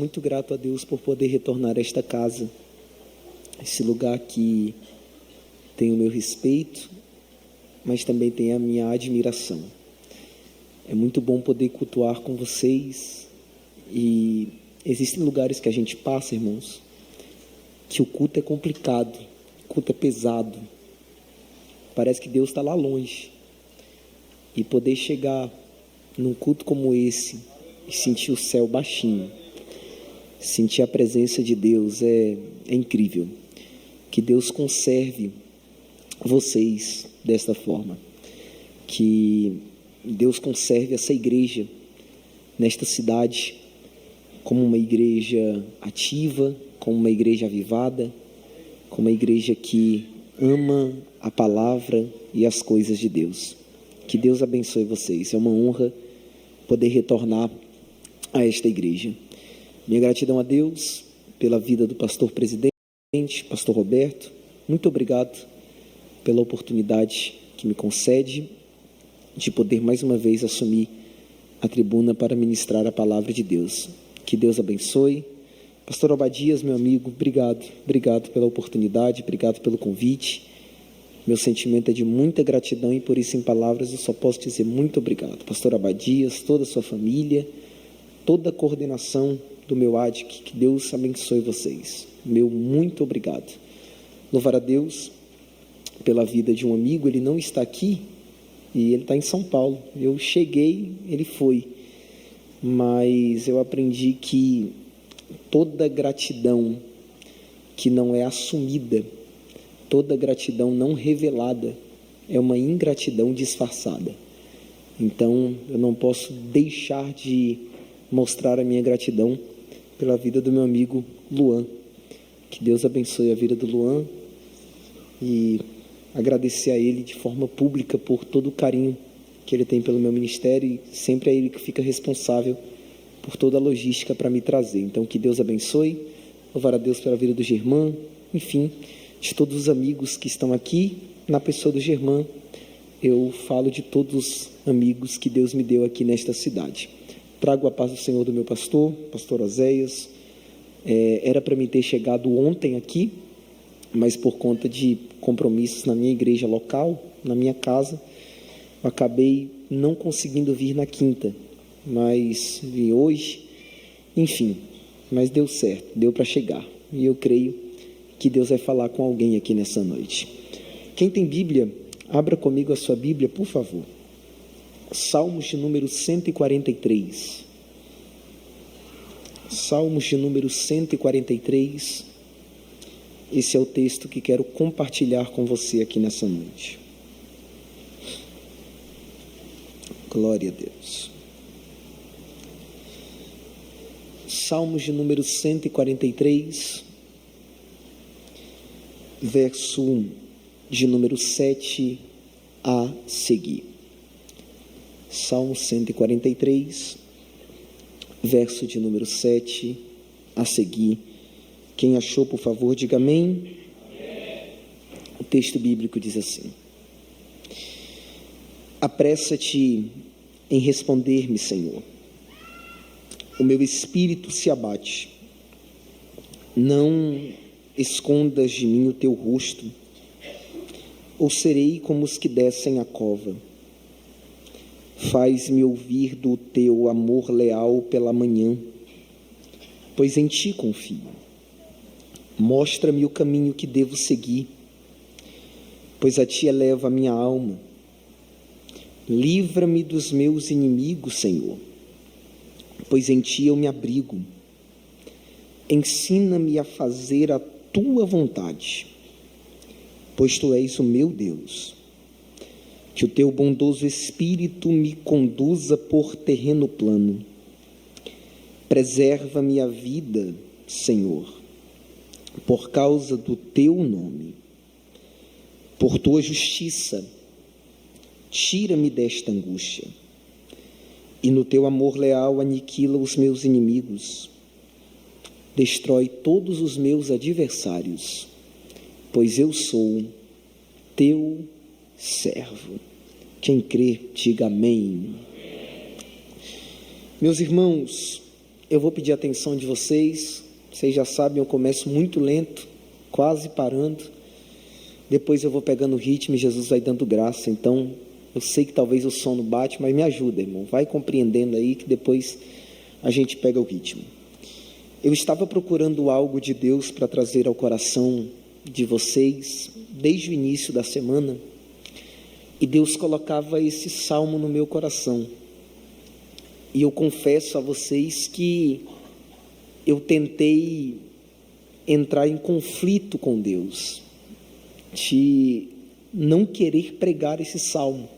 Muito grato a Deus por poder retornar a esta casa, esse lugar que tem o meu respeito, mas também tem a minha admiração. É muito bom poder cultuar com vocês, e existem lugares que a gente passa, irmãos, que o culto é complicado, o culto é pesado, parece que Deus está lá longe, e poder chegar num culto como esse e sentir o céu baixinho, sentir a presença de Deus é incrível. Que Deus conserve vocês desta forma, que Deus conserve essa igreja nesta cidade como uma igreja ativa, como uma igreja avivada, como uma igreja que ama a palavra e as coisas de Deus. Que Deus abençoe vocês. É uma honra poder retornar a esta igreja. Minha gratidão a Deus pela vida do pastor presidente, pastor Roberto. Muito obrigado pela oportunidade que me concede de poder mais uma vez assumir a tribuna para ministrar a palavra de Deus. Que Deus abençoe. Pastor Obadias, meu amigo, obrigado pela oportunidade, obrigado pelo convite. Meu sentimento é de muita gratidão e por isso em palavras eu só posso dizer muito obrigado. Pastor Obadias, toda a sua família, toda a coordenação do meu ADIC, que Deus abençoe vocês. Meu muito obrigado. Louvar a Deus pela vida de um amigo, ele não está aqui e ele está em São Paulo. Eu cheguei, ele foi, mas eu aprendi que toda gratidão que não é assumida, toda gratidão não revelada é uma ingratidão disfarçada. Então, eu não posso deixar de mostrar a minha gratidão pela vida do meu amigo Luan. Que Deus abençoe a vida do Luan e agradecer a ele de forma pública por todo o carinho que ele tem pelo meu ministério, e sempre é ele que fica responsável por toda a logística para me trazer. Então, que Deus abençoe, louvar a Deus pela vida do Germán, enfim, de todos os amigos que estão aqui. Na pessoa do Germán, eu falo de todos os amigos que Deus me deu aqui nesta cidade. Trago a paz do Senhor do meu pastor Oséias. Era para mim ter chegado ontem aqui, mas por conta de compromissos na minha igreja local, na minha casa, eu acabei não conseguindo vir na quinta, mas vim hoje, enfim, mas deu certo, deu para chegar, e eu creio que Deus vai falar com alguém aqui nessa noite. Quem tem Bíblia, abra comigo a sua Bíblia, por favor. Salmos de número 143. Salmos de número 143. Esse é o texto que quero compartilhar com você aqui nessa noite. Glória a Deus. Salmos de número 143, verso de número 7 a seguir. Salmo 143, verso de número 7 a seguir. Quem achou, por favor, diga amém. O texto bíblico diz assim: apressa-te em responder-me, Senhor. O meu espírito se abate. Não escondas de mim o teu rosto, ou serei como os que descem a cova. Faz-me ouvir do teu amor leal pela manhã, pois em ti confio. Mostra-me o caminho que devo seguir, pois a ti eleva a minha alma. Livra-me dos meus inimigos, Senhor, pois em ti eu me abrigo. Ensina-me a fazer a tua vontade, pois tu és o meu Deus. Que o teu bondoso Espírito me conduza por terreno plano. Preserva-me a vida, Senhor, por causa do teu nome. Por tua justiça, tira-me desta angústia. E no teu amor leal aniquila os meus inimigos. Destrói todos os meus adversários, pois eu sou teu servo. Quem crê, diga amém. Meus irmãos, eu vou pedir a atenção de vocês. Vocês já sabem, eu começo muito lento, quase parando. Depois eu vou pegando o ritmo e Jesus vai dando graça. Então, eu sei que talvez o sono bate, mas me ajuda, irmão. Vai compreendendo aí que depois a gente pega o ritmo. Eu estava procurando algo de Deus para trazer ao coração de vocês desde o início da semana, e Deus colocava esse salmo no meu coração. E eu confesso a vocês que eu tentei entrar em conflito com Deus, de não querer pregar esse salmo,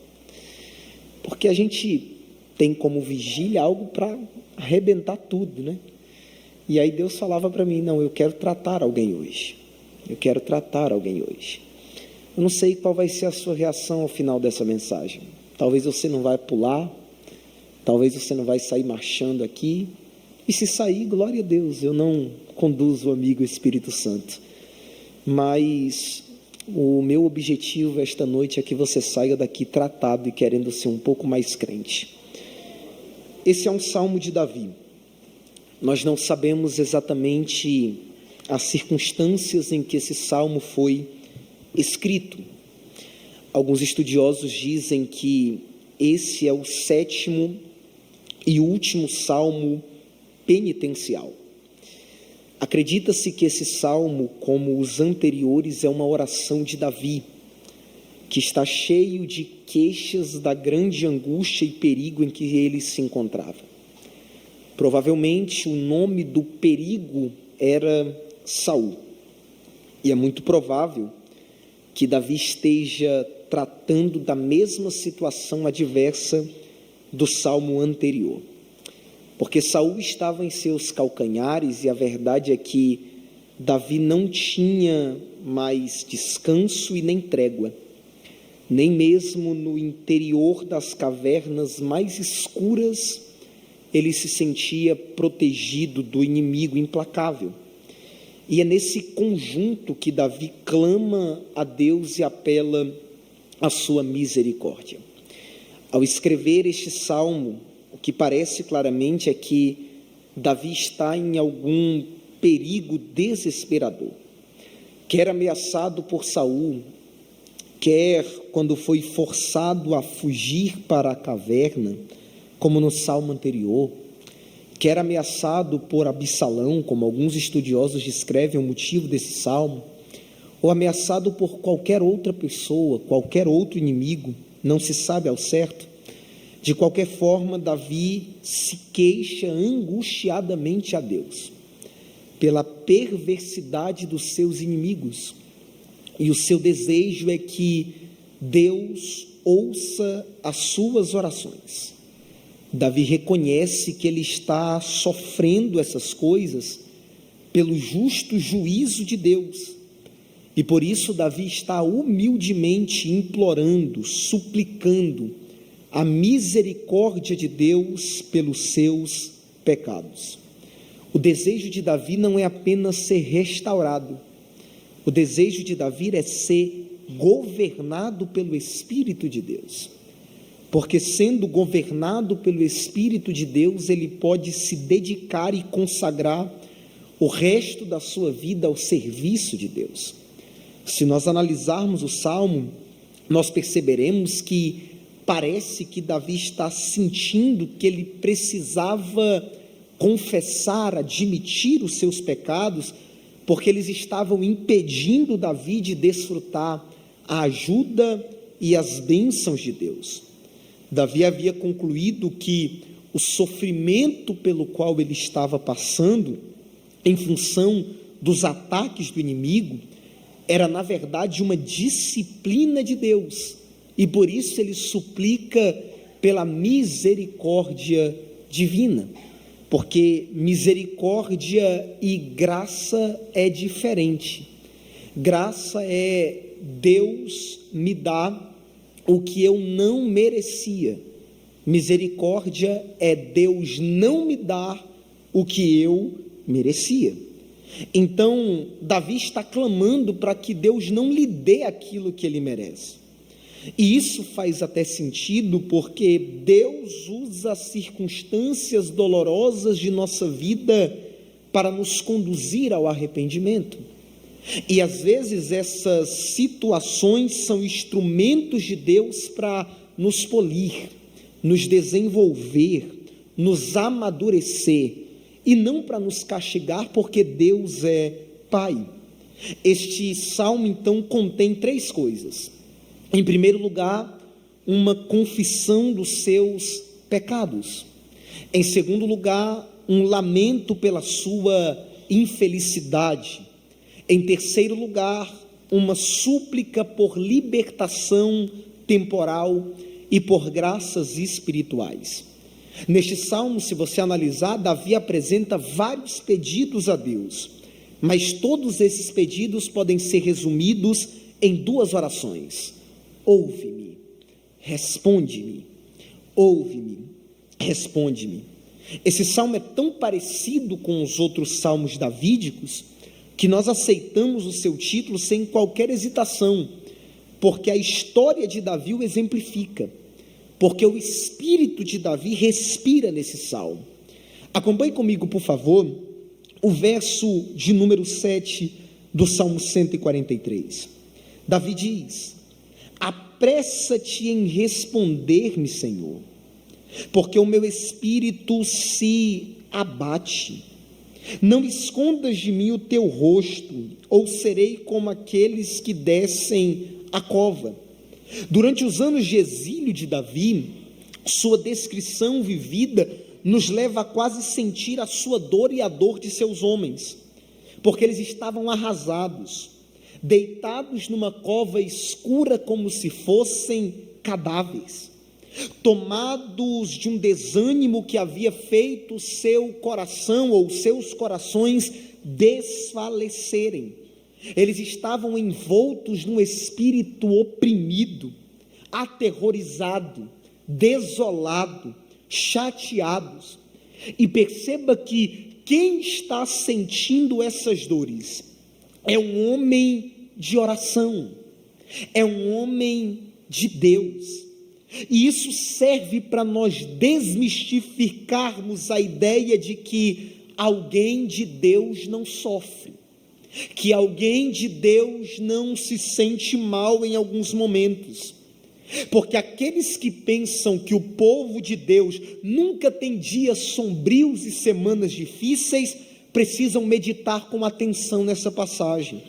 porque a gente tem como vigília algo para arrebentar tudo, né? E aí Deus falava para mim, não, eu quero tratar alguém hoje. Eu quero tratar alguém hoje. Eu não sei qual vai ser a sua reação ao final dessa mensagem. Talvez você não vai pular, talvez você não vai sair marchando aqui. E se sair, glória a Deus, eu não conduzo o amigo Espírito Santo. Mas o meu objetivo esta noite é que você saia daqui tratado e querendo ser um pouco mais crente. Esse é um salmo de Davi. Nós não sabemos exatamente as circunstâncias em que esse salmo foi escrito. Alguns estudiosos dizem que esse é o 7º e último salmo penitencial. Acredita-se que esse salmo, como os anteriores, é uma oração de Davi, que está cheio de queixas da grande angústia e perigo em que ele se encontrava. Provavelmente o nome do perigo era Saul, e é muito provável que Davi esteja tratando da mesma situação adversa do salmo anterior, porque Saul estava em seus calcanhares, e a verdade é que Davi não tinha mais descanso e nem trégua, nem mesmo no interior das cavernas mais escuras ele se sentia protegido do inimigo implacável. E é nesse conjunto que Davi clama a Deus e apela à sua misericórdia. Ao escrever este salmo, o que parece claramente é que Davi está em algum perigo desesperador. Quer ameaçado por Saul, quer quando foi forçado a fugir para a caverna, como no salmo anterior, quer ameaçado por Absalão, como alguns estudiosos descrevem o motivo desse salmo, ou ameaçado por qualquer outra pessoa, qualquer outro inimigo, não se sabe ao certo. De qualquer forma, Davi se queixa angustiadamente a Deus pela perversidade dos seus inimigos, e o seu desejo é que Deus ouça as suas orações. Davi reconhece que ele está sofrendo essas coisas pelo justo juízo de Deus, e por isso Davi está humildemente implorando, suplicando a misericórdia de Deus pelos seus pecados. O desejo de Davi não é apenas ser restaurado, o desejo de Davi é ser governado pelo Espírito de Deus, porque sendo governado pelo Espírito de Deus, ele pode se dedicar e consagrar o resto da sua vida ao serviço de Deus. Se nós analisarmos o Salmo, nós perceberemos que parece que Davi está sentindo que ele precisava confessar, admitir os seus pecados, porque eles estavam impedindo Davi de desfrutar a ajuda e as bênçãos de Deus. Davi havia concluído que o sofrimento pelo qual ele estava passando, em função dos ataques do inimigo, era na verdade uma disciplina de Deus, e por isso ele suplica pela misericórdia divina, porque misericórdia e graça é diferente. Graça é Deus me dá o que eu não merecia. Misericórdia é Deus não me dar o que eu merecia. Então, Davi está clamando para que Deus não lhe dê aquilo que ele merece. E isso faz até sentido, porque Deus usa as circunstâncias dolorosas de nossa vida para nos conduzir ao arrependimento. E às vezes essas situações são instrumentos de Deus para nos polir, nos desenvolver, nos amadurecer, e não para nos castigar, porque Deus é Pai. Este salmo então contém 3 coisas. Em primeiro lugar, uma confissão dos seus pecados. Em segundo lugar, um lamento pela sua infelicidade. Em terceiro lugar, uma súplica por libertação temporal e por graças espirituais. Neste salmo, se você analisar, Davi apresenta vários pedidos a Deus, mas todos esses pedidos podem ser resumidos em 2 orações: ouve-me, responde-me, ouve-me, responde-me. Esse salmo é tão parecido com os outros salmos davídicos, que nós aceitamos o seu título sem qualquer hesitação, porque a história de Davi o exemplifica, porque o espírito de Davi respira nesse salmo. Acompanhe comigo, por favor, o verso de número 7 do Salmo 143. Davi diz: apressa-te em responder-me, Senhor, porque o meu espírito se abate. Não escondas de mim o teu rosto, ou serei como aqueles que descem a cova. Durante os anos de exílio de Davi, sua descrição vivida nos leva a quase sentir a sua dor e a dor de seus homens, porque eles estavam arrasados, deitados numa cova escura como se fossem cadáveres, tomados de um desânimo que havia feito seu coração ou seus corações desfalecerem. Eles estavam envoltos num espírito oprimido, aterrorizado, desolado, chateados. E perceba que quem está sentindo essas dores é um homem de oração, é um homem de Deus. E isso serve para nós desmistificarmos a ideia de que alguém de Deus não sofre, que alguém de Deus não se sente mal em alguns momentos, porque aqueles que pensam que o povo de Deus nunca tem dias sombrios e semanas difíceis, precisam meditar com atenção nessa passagem,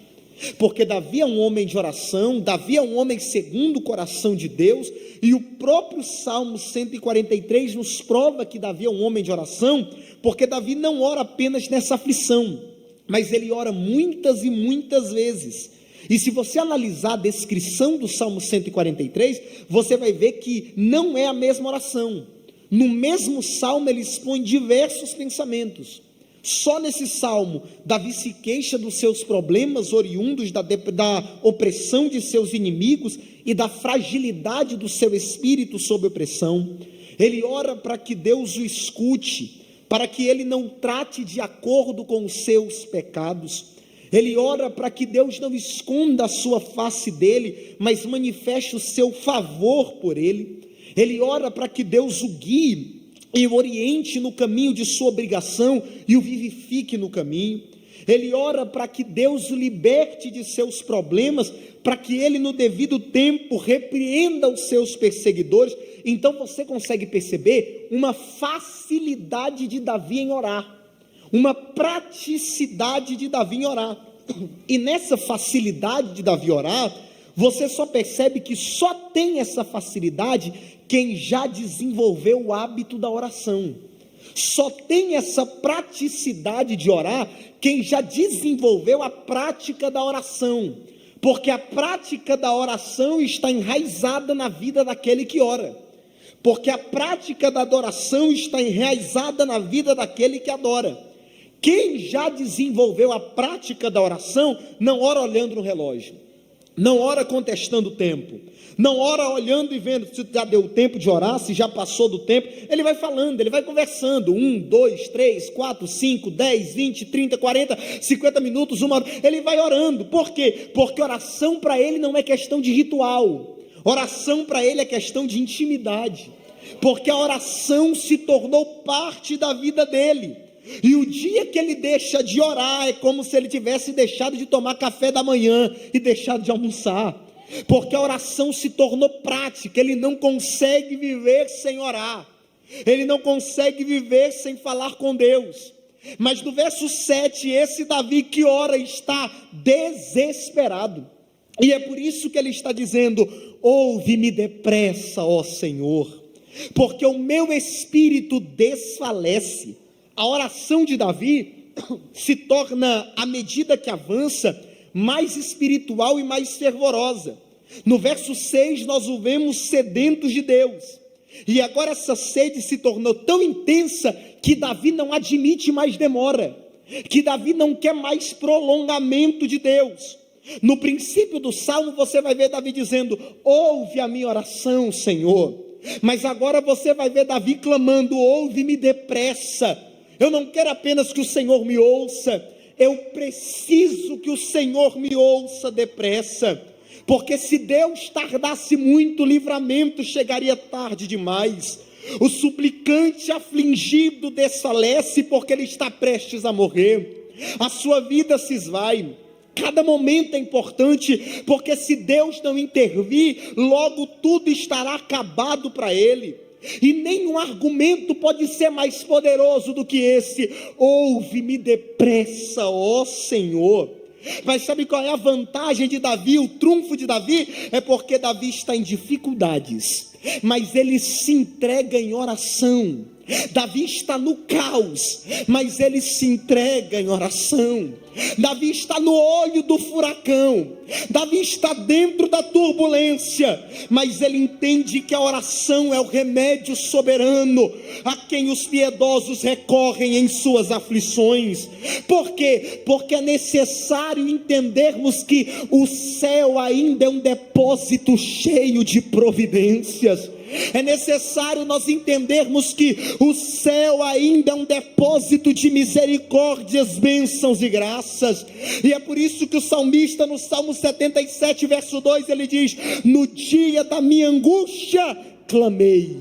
porque Davi é um homem de oração, Davi é um homem segundo o coração de Deus, e o próprio Salmo 143 nos prova que Davi é um homem de oração, porque Davi não ora apenas nessa aflição, mas ele ora muitas e muitas vezes. E se você analisar a descrição do Salmo 143, você vai ver que não é a mesma oração. No mesmo salmo ele expõe diversos pensamentos. Só nesse salmo, Davi se queixa dos seus problemas oriundos da opressão de seus inimigos e da fragilidade do seu espírito sob opressão. Ele ora para que Deus o escute, para que ele não trate de acordo com os seus pecados. Ele ora para que Deus não esconda a sua face dele, mas manifeste o seu favor por ele. Ele ora para que Deus o guie e o oriente no caminho de sua obrigação e o vivifique no caminho. Ele ora para que Deus o liberte de seus problemas, para que ele no devido tempo repreenda os seus perseguidores. Então você consegue perceber uma facilidade de Davi em orar, uma praticidade de Davi em orar. E nessa facilidade de Davi orar, você só percebe que só tem essa facilidade quem já desenvolveu o hábito da oração. Só tem essa praticidade de orar quem já desenvolveu a prática da oração, porque a prática da oração está enraizada na vida daquele que ora, porque a prática da adoração está enraizada na vida daquele que adora. Quem já desenvolveu a prática da oração não ora olhando no relógio, não ora contestando o tempo, não ora olhando e vendo se já deu tempo de orar, se já passou do tempo. Ele vai falando, ele vai conversando, 1, 2, 3, 4, 5, 10, 20, 30, 40, 50 minutos, 1 hora, ele vai orando. Por quê? Porque oração para ele não é questão de ritual, Oração para ele é questão de intimidade, porque a oração se tornou parte da vida dele. E o dia que ele deixa de orar, é como se ele tivesse deixado de tomar café da manhã e deixado de almoçar, porque a oração se tornou prática. Ele não consegue viver sem orar, ele não consegue viver sem falar com Deus. Mas no verso 7, esse Davi que ora está desesperado, e é por isso que ele está dizendo: ouve-me depressa, ó Senhor, porque o meu espírito desfalece. A oração de Davi se torna, à medida que avança, mais espiritual e mais fervorosa. No verso 6 nós o vemos sedentos de Deus, e agora essa sede se tornou tão intensa que Davi não admite mais demora, que Davi não quer mais prolongamento de Deus. No princípio do salmo você vai ver Davi dizendo: ouve a minha oração, Senhor. Mas agora você vai ver Davi clamando: ouve-me depressa. Eu não quero apenas que o Senhor me ouça, eu preciso que o Senhor me ouça depressa, porque se Deus tardasse muito, o livramento chegaria tarde demais. O suplicante afligido desfalece porque ele está prestes a morrer, a sua vida se esvai. Cada momento é importante, porque se Deus não intervir, logo tudo estará acabado para ele. E nenhum argumento pode ser mais poderoso do que esse: ouve-me depressa, ó Senhor. Mas sabe qual é a vantagem de Davi, o trunfo de Davi? É porque Davi está em dificuldades, mas ele se entrega em oração. Davi está no caos, mas ele se entrega em oração. Davi está no olho do furacão, Davi está dentro da turbulência, mas ele entende que a oração é o remédio soberano a quem os piedosos recorrem em suas aflições. Por quê? Porque é necessário entendermos que o céu ainda é um depósito cheio de providências. É necessário nós entendermos que o céu ainda é um depósito de misericórdias, bênçãos e graças. E é por isso que o salmista, no Salmo 77, verso 2, ele diz: no dia da minha angústia clamei,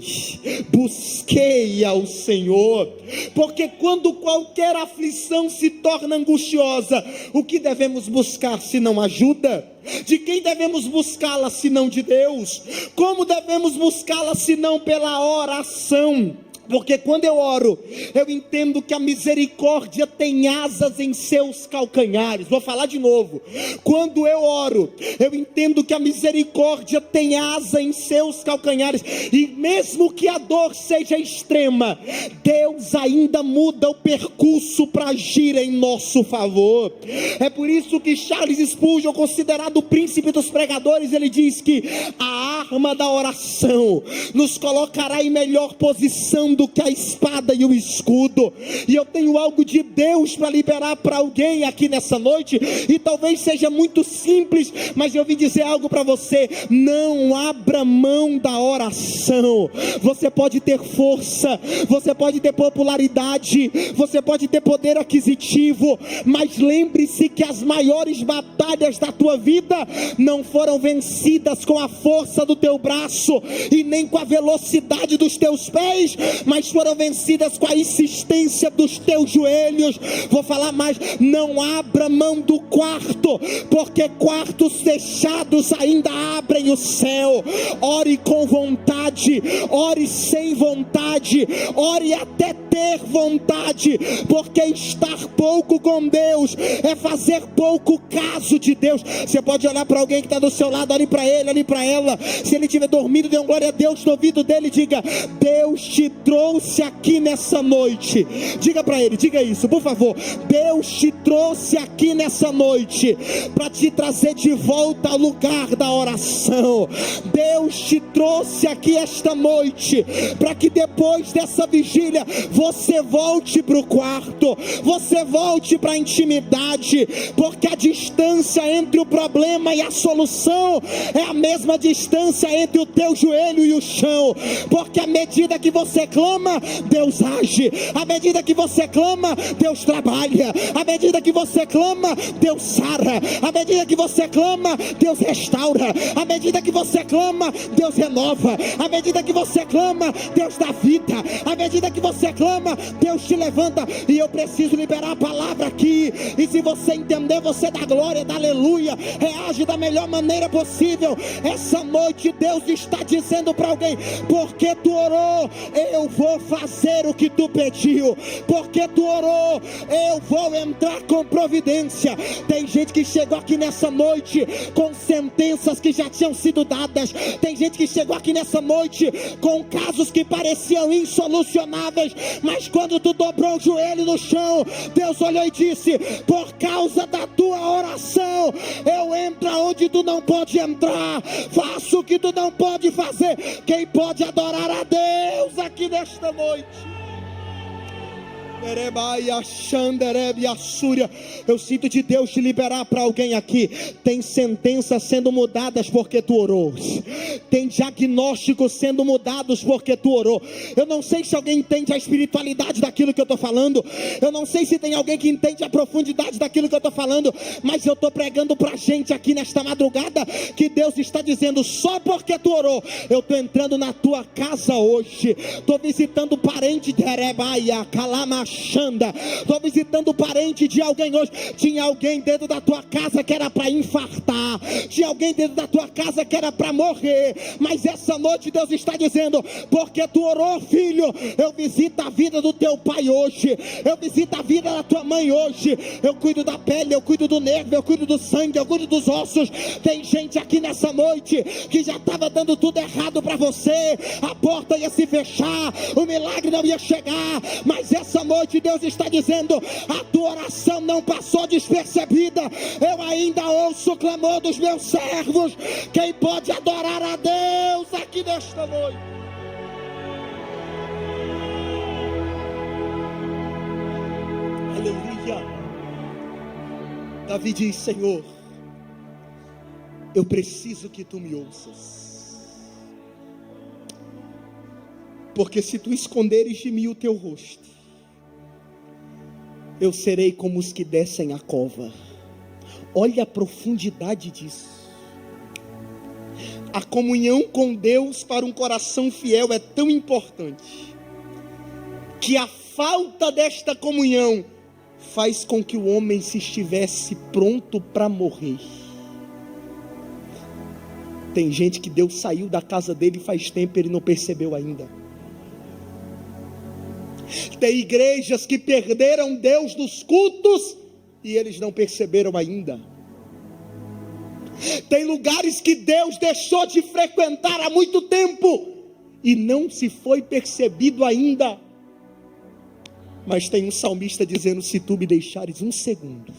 busquei ao Senhor. Porque quando qualquer aflição se torna angustiosa, o que devemos buscar se não ajuda? De quem devemos buscá-la se não de Deus? Como devemos buscá-la se não pela oração? Porque quando eu oro, eu entendo que a misericórdia tem asas em seus calcanhares. Vou falar de novo. Quando eu oro, eu entendo que a misericórdia tem asa em seus calcanhares. E mesmo que a dor seja extrema, Deus ainda muda o percurso para agir em nosso favor. É por isso que Charles Spurgeon, considerado o príncipe dos pregadores, ele diz que a arma da oração nos colocará em melhor posição do que a espada e o escudo. E eu tenho algo de Deus para liberar para alguém aqui nessa noite, e talvez seja muito simples, mas eu vim dizer algo para você: não abra mão da oração. Você pode ter força, você pode ter popularidade, você pode ter poder aquisitivo, mas lembre-se que as maiores batalhas da tua vida não foram vencidas com a força do teu braço e nem com a velocidade dos teus pés, mas foram vencidas com a insistência dos teus joelhos. Vou falar mais: não abra mão do quarto, porque quartos fechados ainda abrem o céu. Ore com vontade, ore sem vontade, ore até ter vontade, porque estar pouco com Deus é fazer pouco caso de Deus. Você pode olhar para alguém que está do seu lado, olhe para ele, olhe para ela. Se ele estiver dormindo, dê uma glória a Deus no ouvido dele, diga: Deus te trouxe aqui nessa noite. Diga para ele, diga isso, por favor. Deus te trouxe aqui nessa noite para te trazer de volta ao lugar da oração. Deus te trouxe aqui esta noite para que depois dessa vigília você volte para o quarto, você volte para a intimidade, porque a distância entre o problema e a solução é a mesma distância entre o teu joelho e o chão. Porque à medida que você clama, clama, Deus age. À medida que você clama, Deus trabalha. À medida que você clama, Deus sara. À medida que você clama, Deus restaura. À medida que você clama, Deus renova. À medida que você clama, Deus dá vida. À medida que você clama, Deus te levanta. E eu preciso liberar a palavra aqui. E se você entender, você dá glória, dá aleluia, reage da melhor maneira possível. Essa noite Deus está dizendo para alguém: porque tu orou, eu vou fazer o que tu pediu. Porque tu orou, eu vou entrar com providência. Tem gente que chegou aqui nessa noite com sentenças que já tinham sido dadas. Tem gente que chegou aqui nessa noite com casos que pareciam insolucionáveis, mas quando tu dobrou o joelho no chão, Deus olhou e disse: por causa da tua oração, eu entro onde tu não pode entrar, faço o que tu não pode fazer. Quem pode adorar a Deus aqui nesta noite? Eu sinto de Deus te liberar para alguém aqui. Tem sentenças sendo mudadas porque tu orou. Tem diagnósticos sendo mudados porque tu orou. Eu não sei se alguém entende a espiritualidade daquilo que eu estou falando. Eu não sei se tem alguém que entende a profundidade daquilo que eu estou falando. Mas eu estou pregando para a gente aqui nesta madrugada que Deus está dizendo: só porque tu orou, eu estou entrando na tua casa hoje. Estou visitando parente de Erebaia, Calamax. Estou visitando parente de alguém hoje. Tinha alguém dentro da tua casa que era para infartar, tinha alguém dentro da tua casa que era para morrer, mas essa noite Deus está dizendo: porque tu orou, filho, eu visito a vida do teu pai hoje, eu visito a vida da tua mãe hoje. Eu cuido da pele, eu cuido do nervo, eu cuido do sangue, eu cuido dos ossos. Tem gente aqui nessa noite que já estava dando tudo errado para você, a porta ia se fechar, o milagre não ia chegar, mas essa noite Deus está dizendo: a tua oração não passou despercebida. Eu ainda ouço o clamor dos meus servos. Quem pode adorar a Deus aqui nesta noite? Aleluia. Davi diz: Senhor, eu preciso que tu me ouças, porque se tu esconderes de mim o teu rosto, eu serei como os que descem a cova. Olha a profundidade disso. A comunhão com Deus para um coração fiel é tão importante, que a falta desta comunhão faz com que o homem se estivesse pronto para morrer. Tem gente que Deus saiu da casa dele faz tempo e ele não percebeu ainda. Tem igrejas que perderam Deus nos cultos e eles não perceberam ainda. Tem lugares que Deus deixou de frequentar há muito tempo e não se foi percebido ainda. Mas tem um salmista dizendo: se tu me deixares um segundo,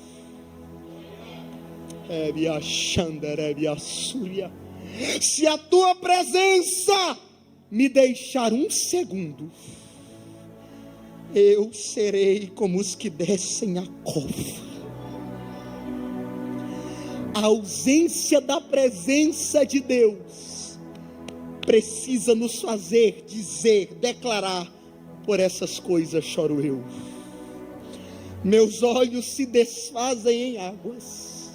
se a tua presença me deixar um segundo, eu serei como os que descem a cova. A ausência da presença de Deus precisa nos fazer dizer, declarar: por essas coisas choro eu, meus olhos se desfazem em águas,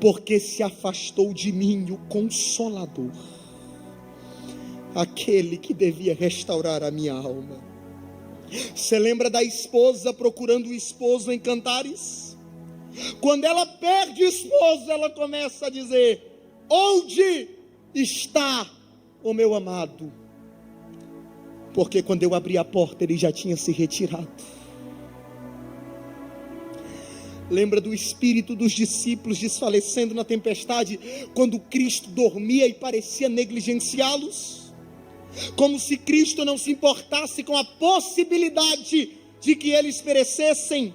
porque se afastou de mim o Consolador, aquele que devia restaurar a minha alma. Você lembra da esposa procurando o esposo em Cantares? Quando ela perde o esposo, ela começa a dizer: onde está o meu amado? Porque quando eu abri a porta, ele já tinha se retirado. Lembra do espírito dos discípulos desfalecendo na tempestade, quando Cristo dormia e parecia negligenciá-los? Como se Cristo não se importasse com a possibilidade de que eles perecessem.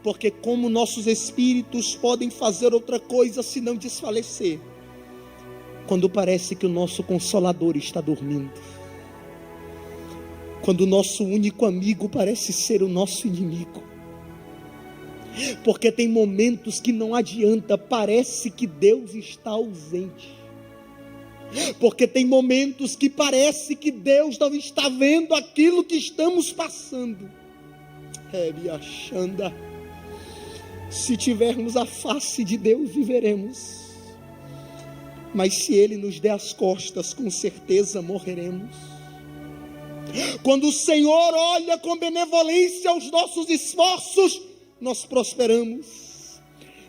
Porque como nossos espíritos podem fazer outra coisa senão desfalecer, quando parece que o nosso Consolador está dormindo, quando o nosso único amigo parece ser o nosso inimigo. Porque tem momentos que não adianta, parece que Deus está ausente. Porque tem momentos que parece que Deus não está vendo aquilo que estamos passando. Se tivermos a face de Deus, viveremos. Mas se Ele nos der as costas, com certeza morreremos. Quando o Senhor olha com benevolência aos nossos esforços, nós prosperamos.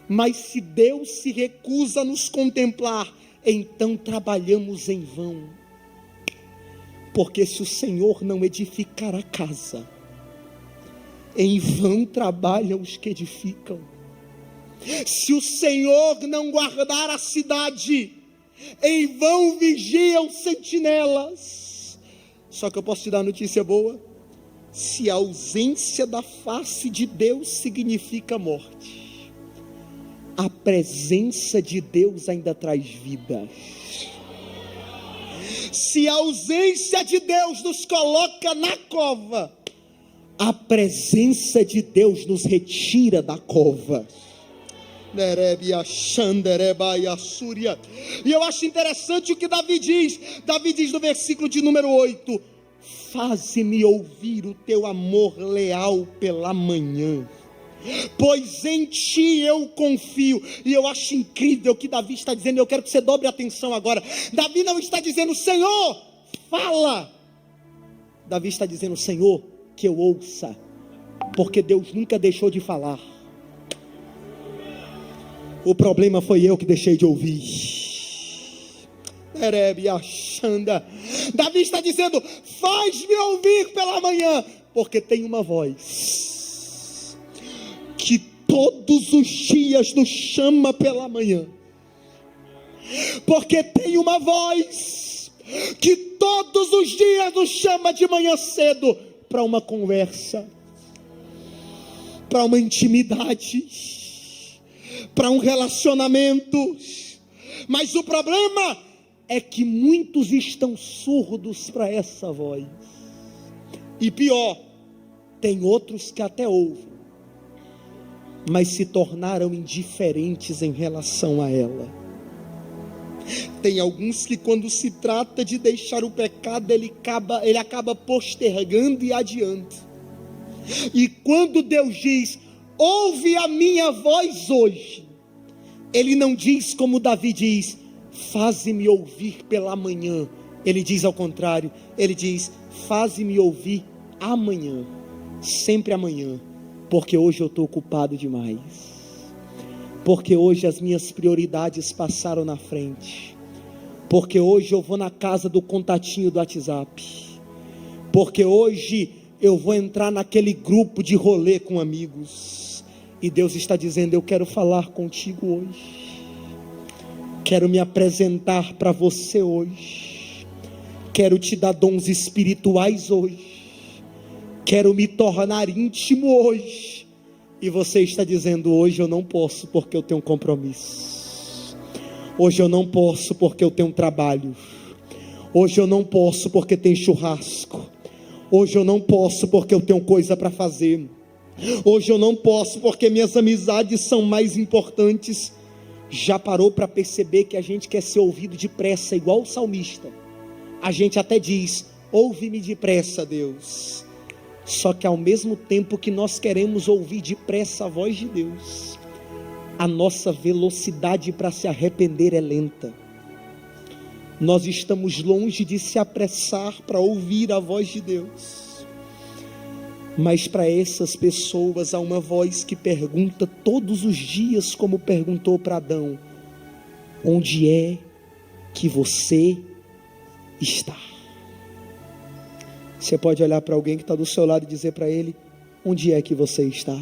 Mas se Deus se recusa a nos contemplar, então trabalhamos em vão. Porque se o Senhor não edificar a casa, em vão trabalham os que edificam. Se o Senhor não guardar a cidade, em vão vigiam sentinelas. Só que eu posso te dar uma notícia boa: se a ausência da face de Deus significa morte, a presença de Deus ainda traz vida. Se a ausência de Deus nos coloca na cova, a presença de Deus nos retira da cova. E eu acho interessante o que Davi diz. Davi diz no versículo de número 8: faze-me ouvir o teu amor leal pela manhã, pois em ti eu confio. E eu acho incrível o que Davi está dizendo. Eu quero que você dobre a atenção agora. Davi não está dizendo: Senhor, fala. Davi está dizendo: Senhor, que eu ouça. Porque Deus nunca deixou de falar. O problema foi eu que deixei de ouvir. Davi está dizendo: faz-me ouvir pela manhã, porque tem uma voz que todos os dias nos chama pela manhã. Porque tem uma voz que todos os dias nos chama de manhã cedo para uma conversa, para uma intimidade, para um relacionamento. Mas o problema é que muitos estão surdos para essa voz. E pior, tem outros que até ouvem, mas se tornaram indiferentes em relação a ela. Tem alguns que, quando se trata de deixar o pecado, ele acaba postergando e adiando. E quando Deus diz: ouve a minha voz hoje, Ele não diz como Davi diz: faze-me ouvir pela manhã. Ele diz ao contrário. Ele diz: faze-me ouvir amanhã, sempre amanhã, porque hoje eu estou ocupado demais, porque hoje as minhas prioridades passaram na frente, porque hoje eu vou na casa do contatinho do WhatsApp, porque hoje eu vou entrar naquele grupo de rolê com amigos. E Deus está dizendo: eu quero falar contigo hoje, quero me apresentar para você hoje, quero te dar dons espirituais hoje, quero me tornar íntimo hoje. E você está dizendo: hoje eu não posso porque eu tenho um compromisso, hoje eu não posso porque eu tenho um trabalho, hoje eu não posso porque tem churrasco, hoje eu não posso porque eu tenho coisa para fazer, hoje eu não posso porque minhas amizades são mais importantes. Já parou para perceber que a gente quer ser ouvido depressa, igual o salmista? A gente até diz: ouve-me depressa, Deus. Só que ao mesmo tempo que nós queremos ouvir depressa a voz de Deus, a nossa velocidade para se arrepender é lenta. Nós estamos longe de se apressar para ouvir a voz de Deus. Mas para essas pessoas há uma voz que pergunta todos os dias, como perguntou para Adão: onde é que você está? Você pode olhar para alguém que está do seu lado e dizer para ele: onde é que você está?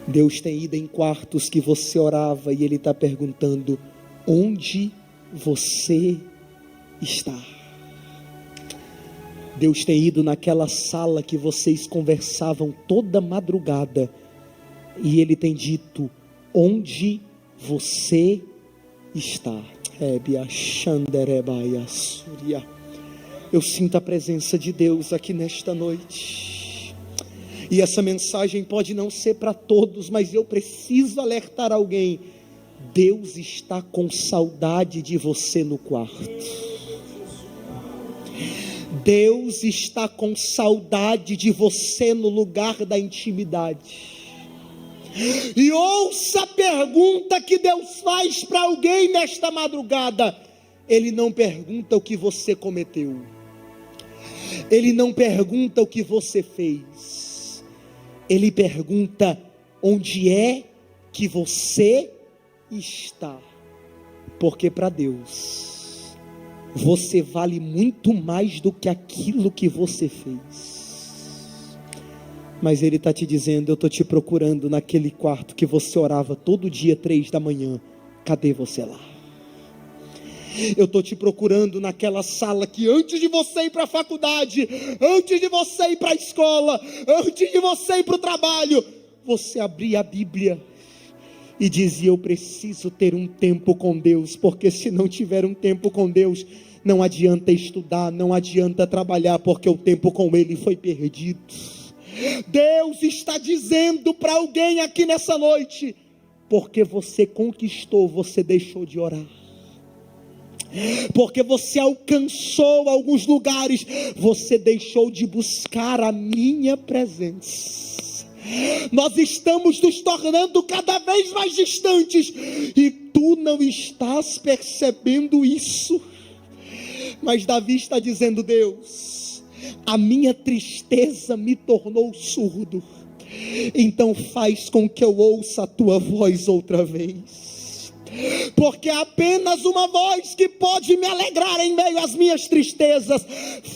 Deus tem ido em quartos que você orava e Ele está perguntando: onde você está? Deus tem ido naquela sala que vocês conversavam toda madrugada e Ele tem dito: onde você está? Eu sinto a presença de Deus aqui nesta noite. E essa mensagem pode não ser para todos, mas eu preciso alertar alguém Deus está com saudade de você no quarto. Deus está com saudade de você no lugar da intimidade. E ouça a pergunta que Deus faz para alguém nesta madrugada. Ele não pergunta o que você cometeu. Ele não pergunta o que você fez. Ele pergunta onde é que você está. Porque para Deus, você vale muito mais do que aquilo que você fez. Mas Ele está te dizendo: eu estou te procurando naquele quarto que você orava todo dia 3 da manhã. Cadê você lá? Eu estou te procurando naquela sala que antes de você ir para a faculdade, antes de você ir para a escola, antes de você ir para o trabalho, você abria a Bíblia e dizia: eu preciso ter um tempo com Deus, porque se não tiver um tempo com Deus, não adianta estudar, não adianta trabalhar, porque o tempo com Ele foi perdido. Deus está dizendo para alguém aqui nessa noite: porque você conquistou, você deixou de orar. Porque você alcançou alguns lugares, você deixou de buscar a minha presença. Nós estamos nos tornando cada vez mais distantes, e tu não estás percebendo isso. Mas Davi está dizendo: Deus, a minha tristeza me tornou surdo, então faz com que eu ouça a tua voz outra vez. Porque é apenas uma voz que pode me alegrar em meio às minhas tristezas.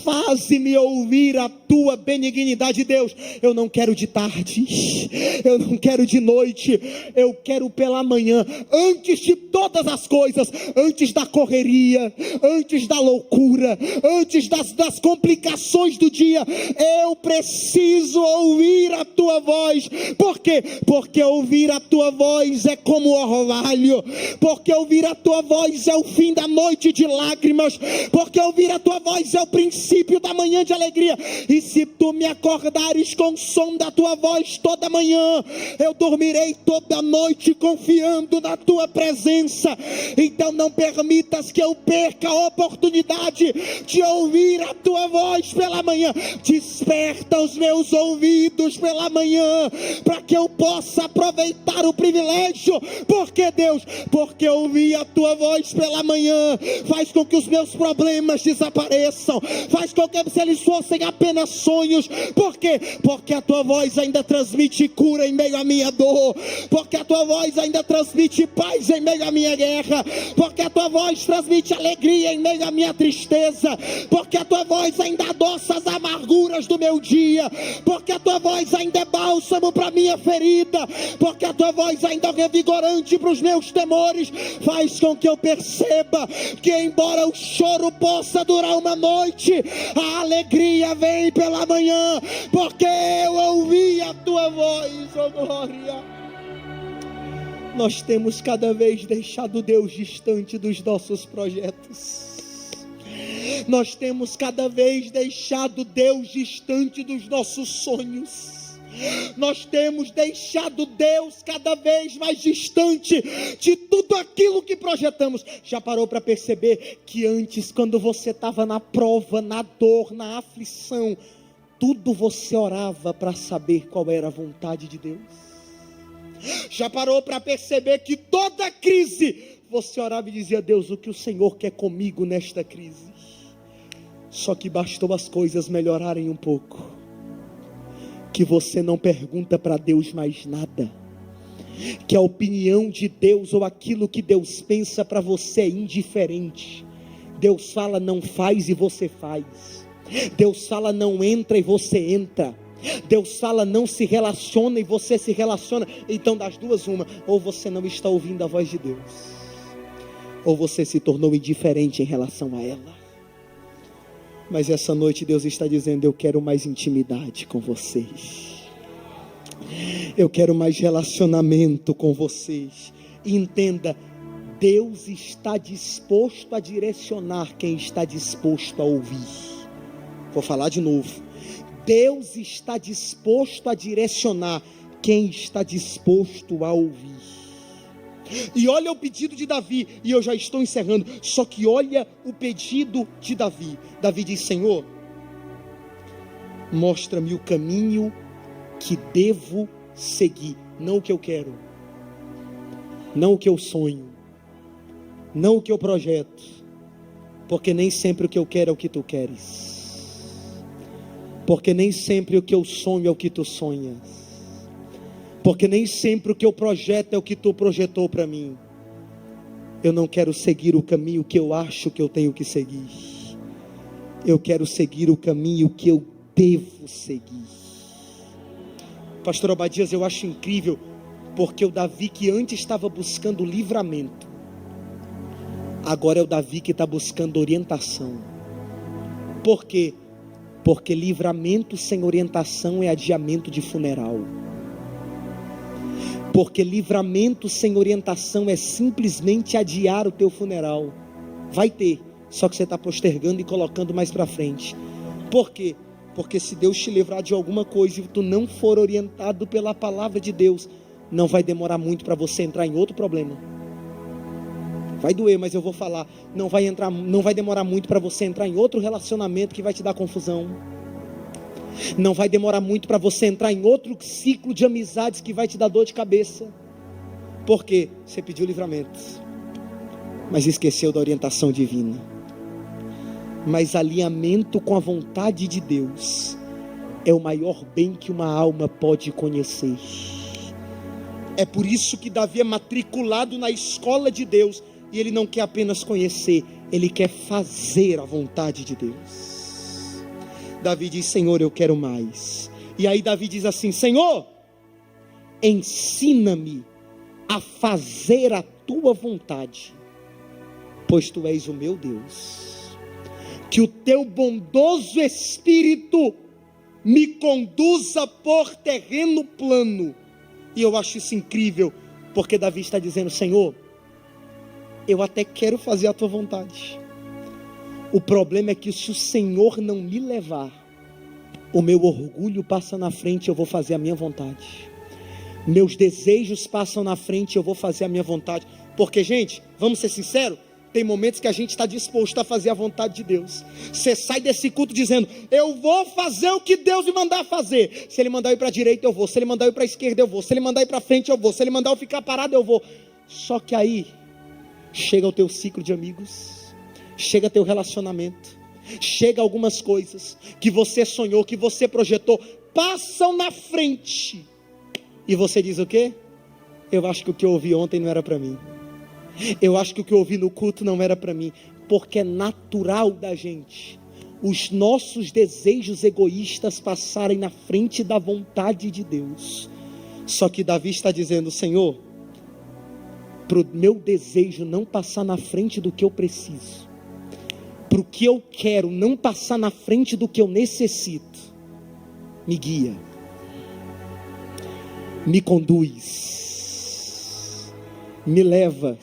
Faze-me ouvir a tua benignidade, Deus. Eu não quero de tarde, eu não quero de noite, eu quero pela manhã, antes de todas as coisas, antes da correria, antes da loucura, antes das complicações do dia. Eu preciso ouvir a tua voz. Por quê? Porque ouvir a tua voz é como orvalho. Porque ouvir a tua voz é o fim da noite de lágrimas. Porque ouvir a tua voz é o princípio da manhã de alegria. E se tu me acordares com o som da tua voz toda manhã, eu dormirei toda noite confiando na tua presença. Então não permitas que eu perca a oportunidade de ouvir a tua voz pela manhã. Desperta os meus ouvidos pela manhã, para que eu possa aproveitar o privilégio. Porque Deus, porque ouvir a tua voz pela manhã faz com que os meus problemas desapareçam, faz com que, se eles fossem apenas sonhos, por quê? Porque a tua voz ainda transmite cura em meio à minha dor, porque a tua voz ainda transmite paz em meio à minha guerra, porque a tua voz transmite alegria em meio à minha tristeza, porque a tua voz ainda adoça as amarguras do meu dia, porque a tua voz ainda é bálsamo para minha ferida, porque a tua voz ainda é revigorante para os meus temores. Faz com que eu perceba que, embora o choro possa durar uma noite, a alegria vem pela manhã, porque eu ouvi a tua voz, oh glória. Nós temos cada vez deixado Deus distante dos nossos projetos. Nós temos cada vez deixado Deus distante dos nossos sonhos. Nós temos deixado Deus cada vez mais distante de tudo aquilo que projetamos. Já parou para perceber que antes, quando você estava na prova, na dor, na aflição, tudo você orava para saber qual era a vontade de Deus? Já parou para perceber que toda crise você orava e dizia: Deus, o que o Senhor quer comigo nesta crise? Só que bastou as coisas melhorarem um pouco, que você não pergunta para Deus mais nada, que a opinião de Deus ou aquilo que Deus pensa para você é indiferente. Deus fala não faz e você faz. Deus fala não entra e você entra. Deus fala não se relaciona e você se relaciona. Então das duas uma: ou você não está ouvindo a voz de Deus, ou você se tornou indiferente em relação a ela. Mas essa noite Deus está dizendo: eu quero mais intimidade com vocês, eu quero mais relacionamento com vocês. E entenda, Deus está disposto a direcionar quem está disposto a ouvir. Vou falar de novo: Deus está disposto a direcionar quem está disposto a ouvir. E olha o pedido de Davi, e eu já estou encerrando. Só que olha o pedido de Davi. Davi diz: Senhor, mostra-me o caminho que devo seguir, não o que eu quero, não o que eu sonho, não o que eu projeto, porque nem sempre o que eu quero é o que tu queres, porque nem sempre o que eu sonho é o que tu sonhas, porque nem sempre o que eu projeto é o que tu projetou para mim. Eu não quero seguir o caminho que eu acho que eu tenho que seguir, eu quero seguir o caminho que eu devo seguir. Pastor Abadias, eu acho incrível, porque o Davi que antes estava buscando livramento, agora é o Davi que está buscando orientação. Por quê? Porque livramento sem orientação é adiamento de funeral. Porque livramento sem orientação é simplesmente adiar o teu funeral. Vai ter, só que você está postergando e colocando mais para frente. Por quê? Porque se Deus te livrar de alguma coisa e tu não for orientado pela palavra de Deus, não vai demorar muito para você entrar em outro problema. Vai doer, mas eu vou falar. Não vai demorar muito para você entrar em outro relacionamento que vai te dar confusão. Não vai demorar muito para você entrar em outro ciclo de amizades que vai te dar dor de cabeça. Por quê? Você pediu livramento, mas esqueceu da orientação divina. Mas alinhamento com a vontade de Deus é o maior bem que uma alma pode conhecer. É por isso que Davi é matriculado na escola de Deus, e ele não quer apenas conhecer, ele quer fazer a vontade de Deus. Davi diz: Senhor, eu quero mais. E aí Davi diz assim: Senhor, ensina-me a fazer a tua vontade, pois tu és o meu Deus. Que o teu bondoso Espírito me conduza por terreno plano. E eu acho isso incrível, porque Davi está dizendo: Senhor, eu até quero fazer a tua vontade. O problema é que se o Senhor não me levar, o meu orgulho passa na frente, eu vou fazer a minha vontade. Meus desejos passam na frente, eu vou fazer a minha vontade. Porque, gente, vamos ser sinceros, tem momentos que a gente está disposto a fazer a vontade de Deus. Você sai desse culto dizendo: eu vou fazer o que Deus me mandar fazer. Se Ele mandar eu ir para a direita, eu vou. Se Ele mandar eu ir para a esquerda, eu vou. Se Ele mandar eu ir para frente, eu vou. Se Ele mandar eu ficar parado, eu vou. Só que aí chega o teu ciclo de amigos, chega teu relacionamento, chega algumas coisas que você sonhou, que você projetou, passam na frente, e você diz o quê? Eu acho que o que eu ouvi ontem não era para mim. Eu acho que o que eu ouvi no culto não era para mim. Porque é natural da gente os nossos desejos egoístas passarem na frente da vontade de Deus. Só que Davi está dizendo: Senhor, para o meu desejo não passar na frente do que eu preciso, para o que eu quero não passar na frente do que eu necessito, me guia, me conduz, me leva,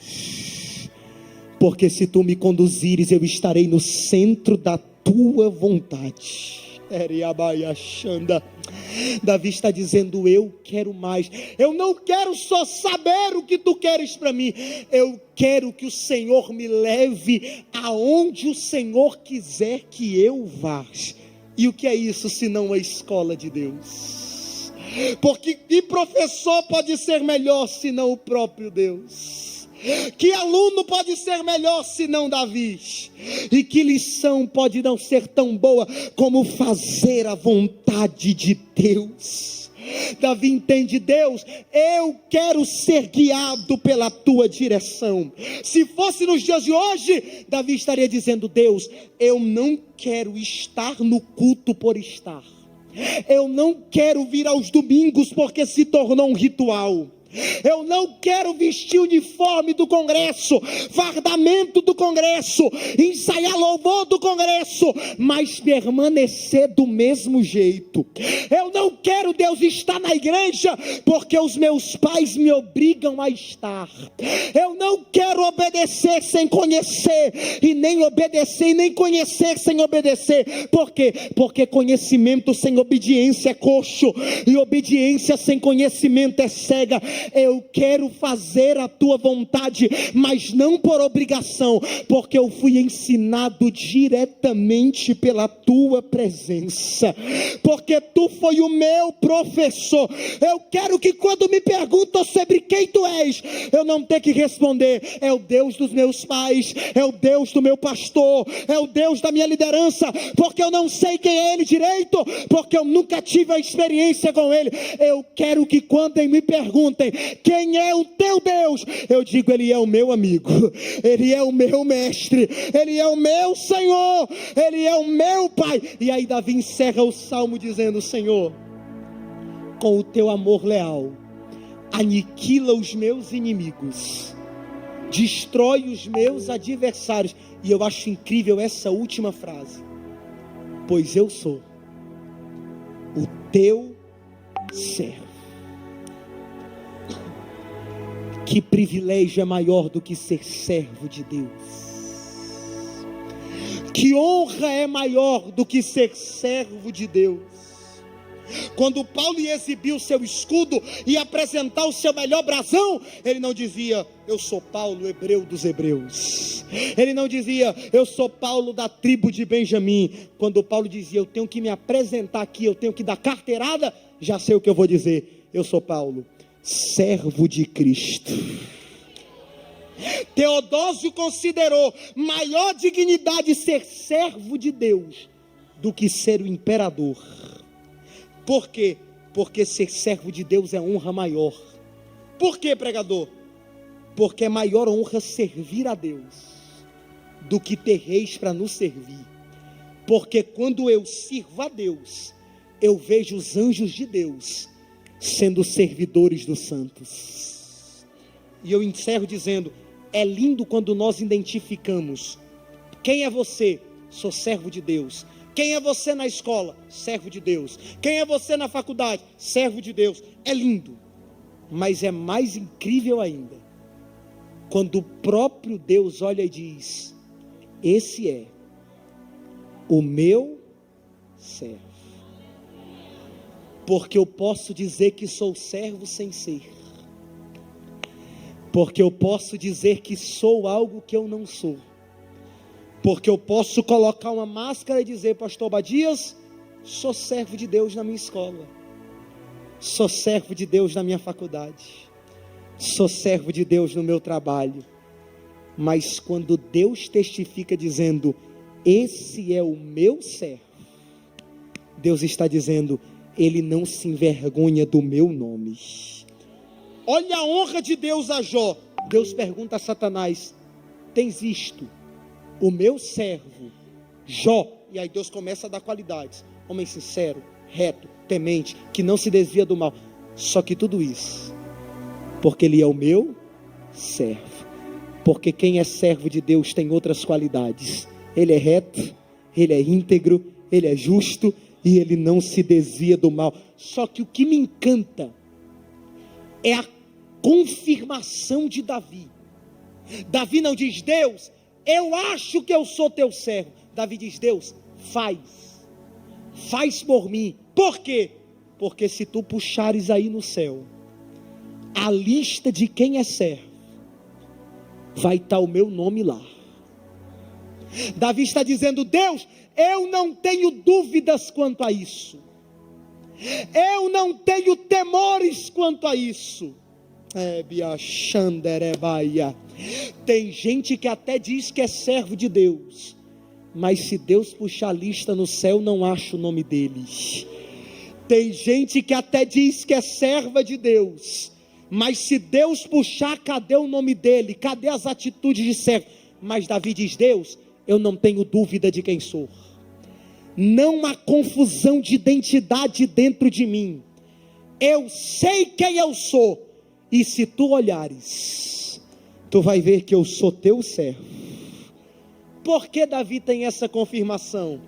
porque se tu me conduzires, eu estarei no centro da tua vontade. Davi está dizendo: eu quero mais. Eu não quero só saber o que tu queres para mim, eu quero que o Senhor me leve aonde o Senhor quiser que eu vá. E o que é isso senão a escola de Deus? Porque que professor pode ser melhor senão o próprio Deus? Que aluno pode ser melhor senão Davi? E que lição pode não ser tão boa como fazer a vontade de Deus? Davi entende: Deus, eu quero ser guiado pela tua direção. Se fosse nos dias de hoje, Davi estaria dizendo: Deus, eu não quero estar no culto por estar. Eu não quero vir aos domingos porque se tornou um ritual. Eu não quero vestir o uniforme do congresso, fardamento do congresso, ensaiar louvor do congresso, mas permanecer do mesmo jeito. Eu não quero, Deus, estar na igreja porque os meus pais me obrigam a estar. Eu não quero obedecer sem conhecer, e nem obedecer e nem conhecer sem obedecer. Por quê? Porque conhecimento sem obediência é coxo, e obediência sem conhecimento é cega. eu quero fazer a tua vontade, mas não por obrigação, porque eu fui ensinado diretamente pela tua presença, porque tu foi o meu professor. Eu quero que quando me perguntam sobre quem tu és, eu não tenho que responder: é o Deus dos meus pais, é o Deus do meu pastor, é o Deus da minha liderança, porque eu não sei quem é ele direito, porque eu nunca tive a experiência com ele. Eu quero que quando me perguntem quem é o teu Deus, eu digo: ele é o meu amigo, ele é o meu mestre, ele é o meu Senhor, ele é o meu Pai. E aí Davi encerra o salmo dizendo: Senhor, com o teu amor leal, aniquila os meus inimigos, destrói os meus adversários. E eu acho incrível essa última frase: pois eu sou o teu servo. Que privilégio é maior do que ser servo de Deus? Que honra é maior do que ser servo de Deus? Quando Paulo ia exibir o seu escudo e apresentar o seu melhor brasão, ele não dizia: eu sou Paulo, hebreu dos hebreus. Ele não dizia: eu sou Paulo da tribo de Benjamim. Quando Paulo dizia: eu tenho que me apresentar aqui, eu tenho que dar carteirada, já sei o que eu vou dizer: eu sou Paulo, servo de Cristo. Teodósio considerou maior dignidade ser servo de Deus do que ser o imperador. Por quê? Porque ser servo de Deus é honra maior. Por quê, pregador? Porque é maior honra servir a Deus do que ter reis para nos servir. Porque quando eu sirvo a Deus, eu vejo os anjos de Deus sendo servidores dos santos. E eu encerro dizendo: é lindo quando nós identificamos: quem é você? Sou servo de Deus. Quem é você na escola? Servo de Deus. Quem é você na faculdade? Servo de Deus. É lindo, mas é mais incrível ainda quando o próprio Deus olha e diz: esse é o meu servo. Porque eu posso dizer que sou servo sem ser, porque eu posso dizer que sou algo que eu não sou, porque eu posso colocar uma máscara e dizer: pastor Badias, sou servo de Deus na minha escola, sou servo de Deus na minha faculdade, sou servo de Deus no meu trabalho. Mas quando Deus testifica dizendo: esse é o meu servo, Deus está dizendo: ele não se envergonha do meu nome. Olha a honra de Deus a Jó. Deus pergunta a Satanás: tens visto o meu servo Jó? E aí Deus começa a dar qualidades: homem sincero, reto, temente, que não se desvia do mal. Só que tudo isso porque ele é o meu servo. Porque quem é servo de Deus tem outras qualidades: ele é reto, ele é íntegro, ele é justo e ele não se desvia do mal. Só que o que me encanta é a confirmação de Davi. Davi não diz: Deus, eu acho que eu sou teu servo. Davi diz: Deus, faz por mim. Por quê? Porque se tu puxares aí no céu a lista de quem é servo, vai estar o meu nome lá. Davi está dizendo: Deus, eu não tenho dúvidas quanto a isso, eu não tenho temores quanto a isso. Tem gente que até diz que é servo de Deus, mas se Deus puxar a lista no céu, não acha o nome deles. Tem gente que até diz que é serva de Deus, mas se Deus puxar, cadê o nome dele? Cadê as atitudes de servo? Mas Davi diz: Deus, eu não tenho dúvida de quem sou. Não há confusão de identidade dentro de mim. Eu sei quem eu sou. E se tu olhares, tu vai ver que eu sou teu servo. Por que Davi tem essa confirmação?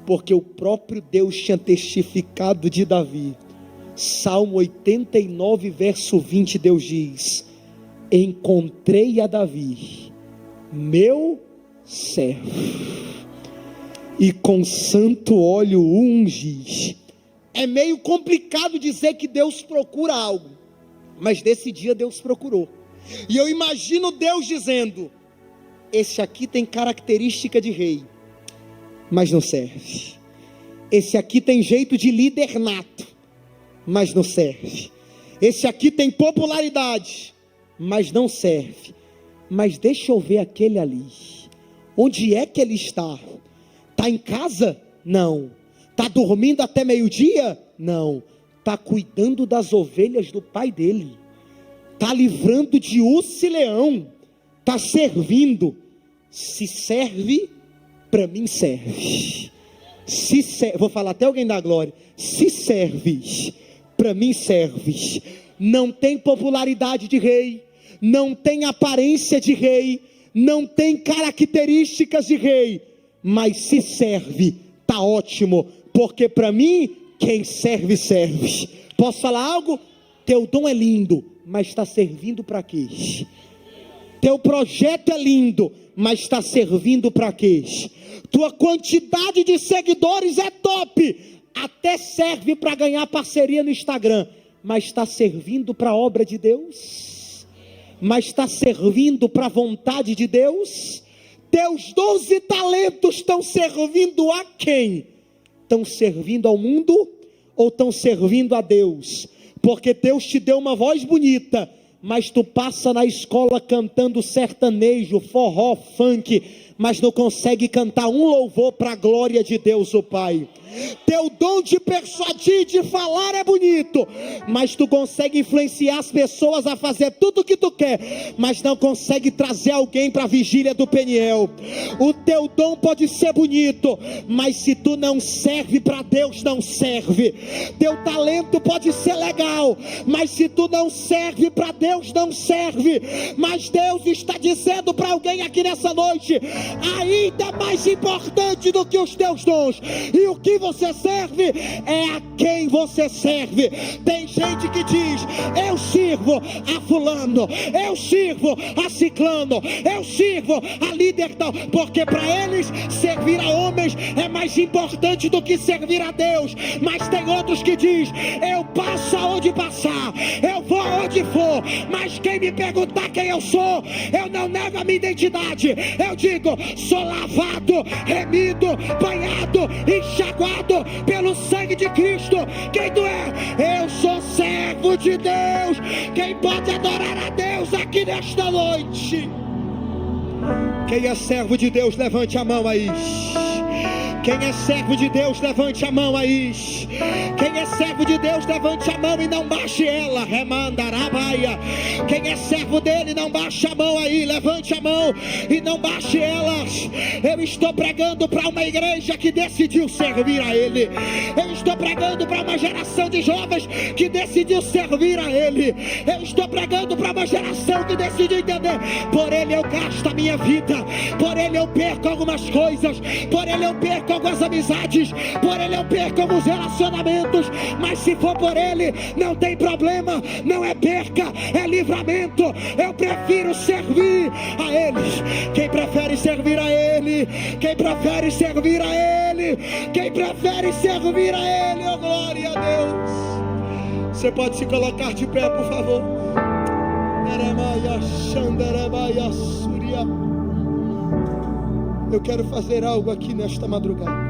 Porque o próprio Deus tinha testificado de Davi. Salmo 89, verso 20, Deus diz: encontrei a Davi, meu servo, e com santo óleo o ungi. É meio complicado dizer que Deus procura algo, Mas desse dia Deus procurou. E eu imagino Deus dizendo: esse aqui tem característica de rei, mas não serve. Esse aqui tem jeito de líder nato, mas não serve. Esse aqui tem popularidade, mas não serve. Mas deixa eu ver aquele ali. Onde é que ele está? Está em casa? Não. Está dormindo até meio-dia? Não. Está cuidando das ovelhas do pai dele. Está livrando de urso e leão. Está servindo. Se serve, para mim serve. Vou falar até alguém da glória. Se serves, para mim serves. Não tem popularidade de rei, não tem aparência de rei, não tem características de rei, mas se serve, tá ótimo, porque para mim quem serve, serve. Posso falar algo? Teu dom é lindo, mas está servindo para quê? Teu projeto é lindo, mas está servindo para quê? Tua quantidade de seguidores é top, até serve para ganhar parceria no Instagram, mas está servindo para a obra de Deus? Mas está servindo para a vontade de Deus? Teus 12 talentos estão servindo a quem? Estão servindo ao mundo ou estão servindo a Deus? Porque Deus te deu uma voz bonita, mas tu passa na escola cantando sertanejo, forró, funk, mas não consegue cantar um louvor para a glória de Deus o Pai. Teu dom de persuadir, de falar é bonito, mas tu consegue influenciar as pessoas a fazer tudo o que tu quer, mas não consegue trazer alguém para a vigília do Peniel. O teu dom pode ser bonito, mas se tu não serve para Deus, não serve. Teu talento pode ser legal, mas se tu não serve para Deus, não serve. Mas Deus está dizendo para alguém aqui nessa noite: ainda mais importante do que os teus dons e o que você serve é a quem você serve. Tem gente que diz: eu sirvo a fulano, eu sirvo a ciclano, eu sirvo a líder tal, porque para eles servir a homens é mais importante do que servir a Deus. Mas tem outros que diz: eu passo aonde passar, eu vou aonde for, mas quem me perguntar quem eu sou, eu não nego a minha identidade. Eu digo: sou lavado, remido, banhado, enxaguado pelo sangue de Cristo. Quem tu é? Eu sou servo de Deus. Quem pode adorar a Deus aqui nesta noite? Quem é servo de Deus, levante a mão aí. Quem é servo de Deus, levante a mão aí. Quem é servo de Deus, levante a mão e não baixe ela. Remandarabaia. Quem é servo dele, não baixe a mão aí. Levante a mão e não baixe elas. Eu estou pregando para uma igreja que decidiu servir a ele. Eu estou pregando para uma geração de jovens que decidiu servir a ele. Eu estou pregando para uma geração que decidiu entender: por ele eu gasto a minha vida, por ele eu perco algumas coisas, por ele eu perco algumas amizades, por ele eu perco alguns relacionamentos, mas se for por ele, não tem problema, não é perca, é livramento. Eu prefiro servir a eles. Quem prefere servir a ele? Quem prefere servir a ele? Quem prefere servir a ele? Oh, glória a Deus. Você pode se colocar de pé, por favor. Eu quero fazer algo aqui nesta madrugada.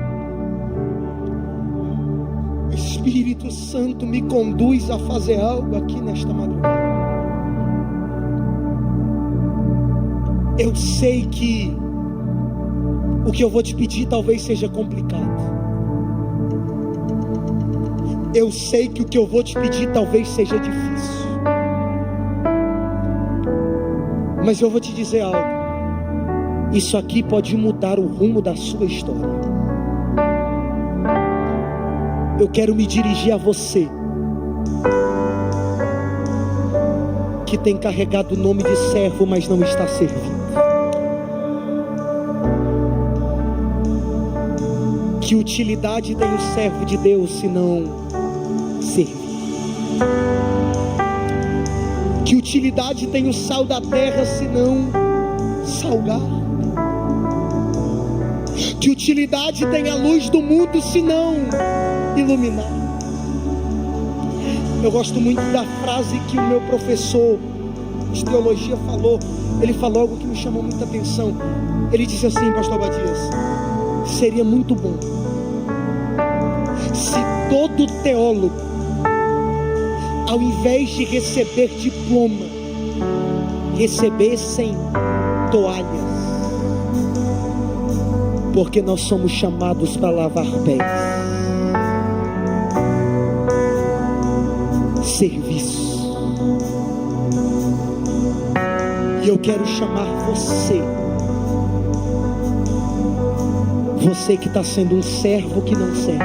O Espírito Santo me conduz a fazer algo aqui nesta madrugada. Eu sei que o que eu vou te pedir talvez seja complicado. Eu sei que o que eu vou te pedir talvez seja difícil. Mas eu vou te dizer algo. Isso aqui pode mudar o rumo da sua história. Eu quero me dirigir a você que tem carregado o nome de servo, mas não está servindo. Que utilidade tem o servo de Deus se não servir? Que utilidade tem o sal da terra se não salgar? Que utilidade tem a luz do mundo se não iluminar? Eu gosto muito da frase que o meu professor de teologia falou. Ele falou algo que me chamou muita atenção. Ele disse assim, pastor Abadias: seria muito bom se todo teólogo, ao invés de receber diploma, recebessem toalhas, porque nós somos chamados para lavar pés. Serviço. E eu quero chamar você que está sendo um servo que não serve,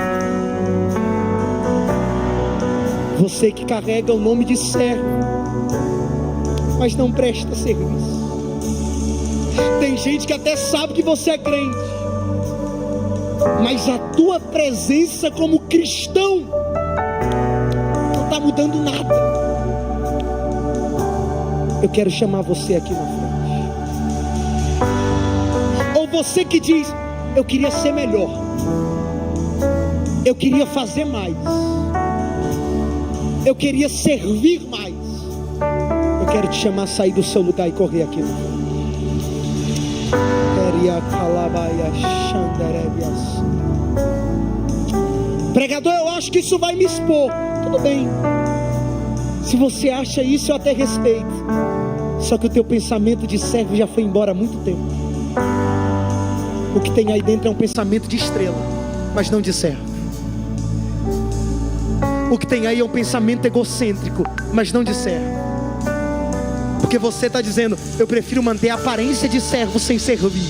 você que carrega o nome de servo, mas não presta serviço. Tem gente que até sabe que você é crente, mas a tua presença como cristão não está mudando nada. Eu quero chamar você aqui na frente. Ou você que diz: eu queria ser melhor, eu queria fazer mais, eu queria servir mais. Eu quero te chamar a sair do seu lugar e correr aqui na frente. Pregador, eu acho que isso vai me expor. Tudo bem, se você acha isso, eu até respeito. Só que o teu pensamento de servo já foi embora há muito tempo. O que tem aí dentro é um pensamento de estrela, mas não de servo. O que tem aí é um pensamento egocêntrico, mas não de servo. Porque você está dizendo: eu prefiro manter a aparência de servo sem servir,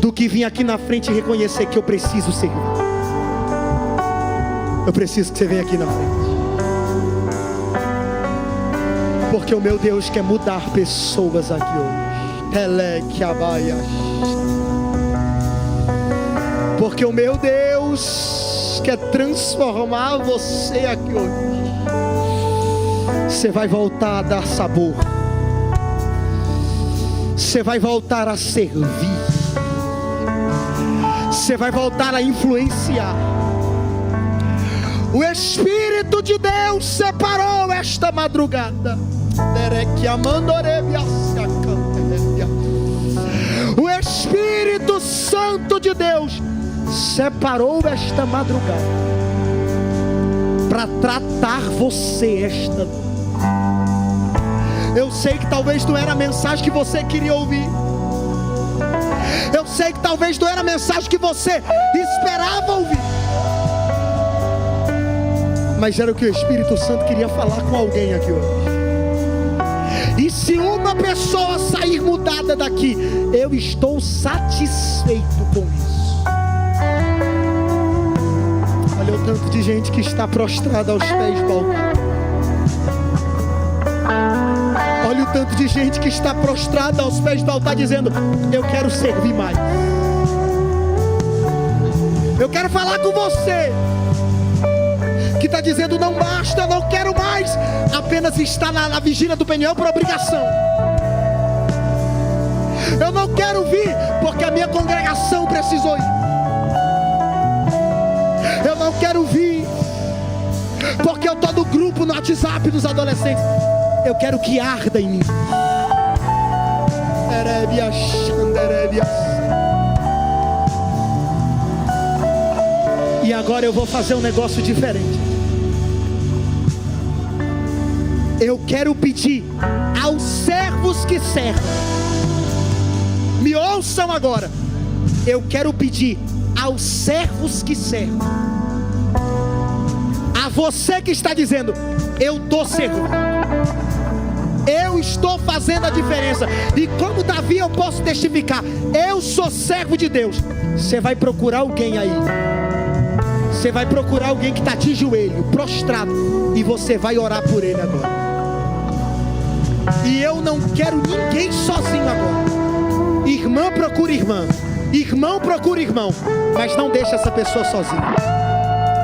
do que vir aqui na frente e reconhecer que eu preciso servir. Eu preciso que você venha aqui na frente, porque o meu Deus quer mudar pessoas aqui hoje. Porque o meu Deus quer transformar você aqui hoje. Você vai voltar a dar sabor, você vai voltar a servir, você vai voltar a influenciar. O Espírito de Deus separou esta madrugada. O Espírito Santo de Deus separou esta madrugada para tratar você esta noite. Eu sei que talvez não era a mensagem que você queria ouvir. Eu sei que talvez não era a mensagem que você esperava ouvir. Mas era o que o Espírito Santo queria falar com alguém aqui hoje. E se uma pessoa sair mudada daqui, eu estou satisfeito com isso. Olha o tanto de gente que está prostrada aos pés do altar. Olha o tanto de gente que está prostrada aos pés do altar, dizendo: eu quero servir mais. Eu quero falar com você que está dizendo: não basta, eu não quero mais apenas estar na vigília do Peniel por obrigação. Eu não quero vir porque a minha congregação precisou ir. Eu não quero vir porque eu estou no grupo no WhatsApp dos adolescentes. Eu quero que arda em mim. E agora eu vou fazer um negócio diferente. Eu quero pedir aos servos que servem, me ouçam agora. Eu quero pedir aos servos que servem, a você que está dizendo: eu estou servindo, eu estou fazendo a diferença. E como Davi eu posso testificar: eu sou servo de Deus. Você vai procurar alguém aí, você vai procurar alguém que está de joelho, prostrado, e você vai orar por ele agora. E eu não quero ninguém sozinho agora. Irmã procura irmã, irmão procura irmão, mas não deixa essa pessoa sozinha.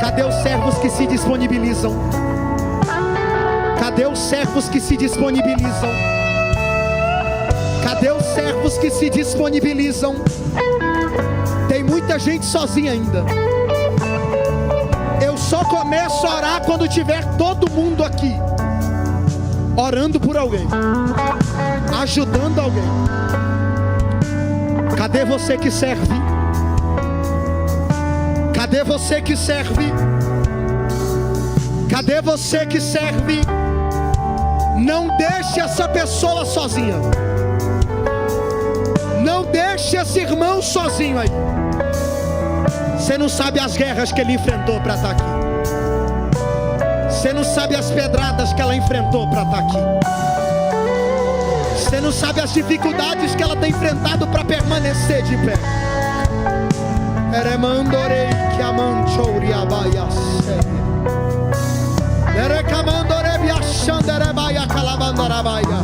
Cadê os servos que se disponibilizam? Cadê os servos que se disponibilizam? Cadê os servos que se disponibilizam? Tem muita gente sozinha ainda. Eu só começo a orar quando tiver todo mundo aqui, orando por alguém, ajudando alguém. Cadê você que serve? Cadê você que serve? Cadê você que serve? Não deixe essa pessoa sozinha. Não deixe esse irmão sozinho aí. Você não sabe as guerras que ele enfrentou para estar aqui. Você não sabe as pedradas que ela enfrentou para estar aqui. Você não sabe as dificuldades que ela tem enfrentado para permanecer de pé. Eremandorei que amanchouri abaia séria. Erecamandore biachanderebaia calabandorabaia.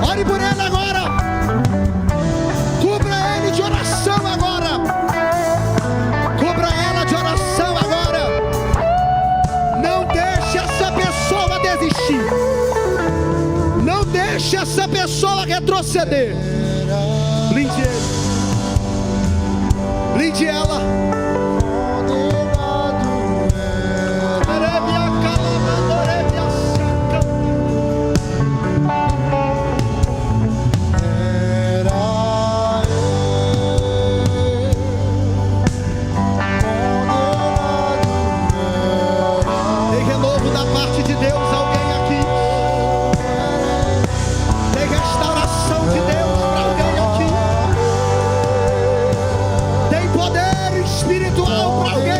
Ore por ele agora. Cubra ele de oração agora. Cubra ela de oração agora. Não deixe essa pessoa desistir. Não deixe essa pessoa retroceder. Blinde ele. Blinde ela. Espiritual para alguém.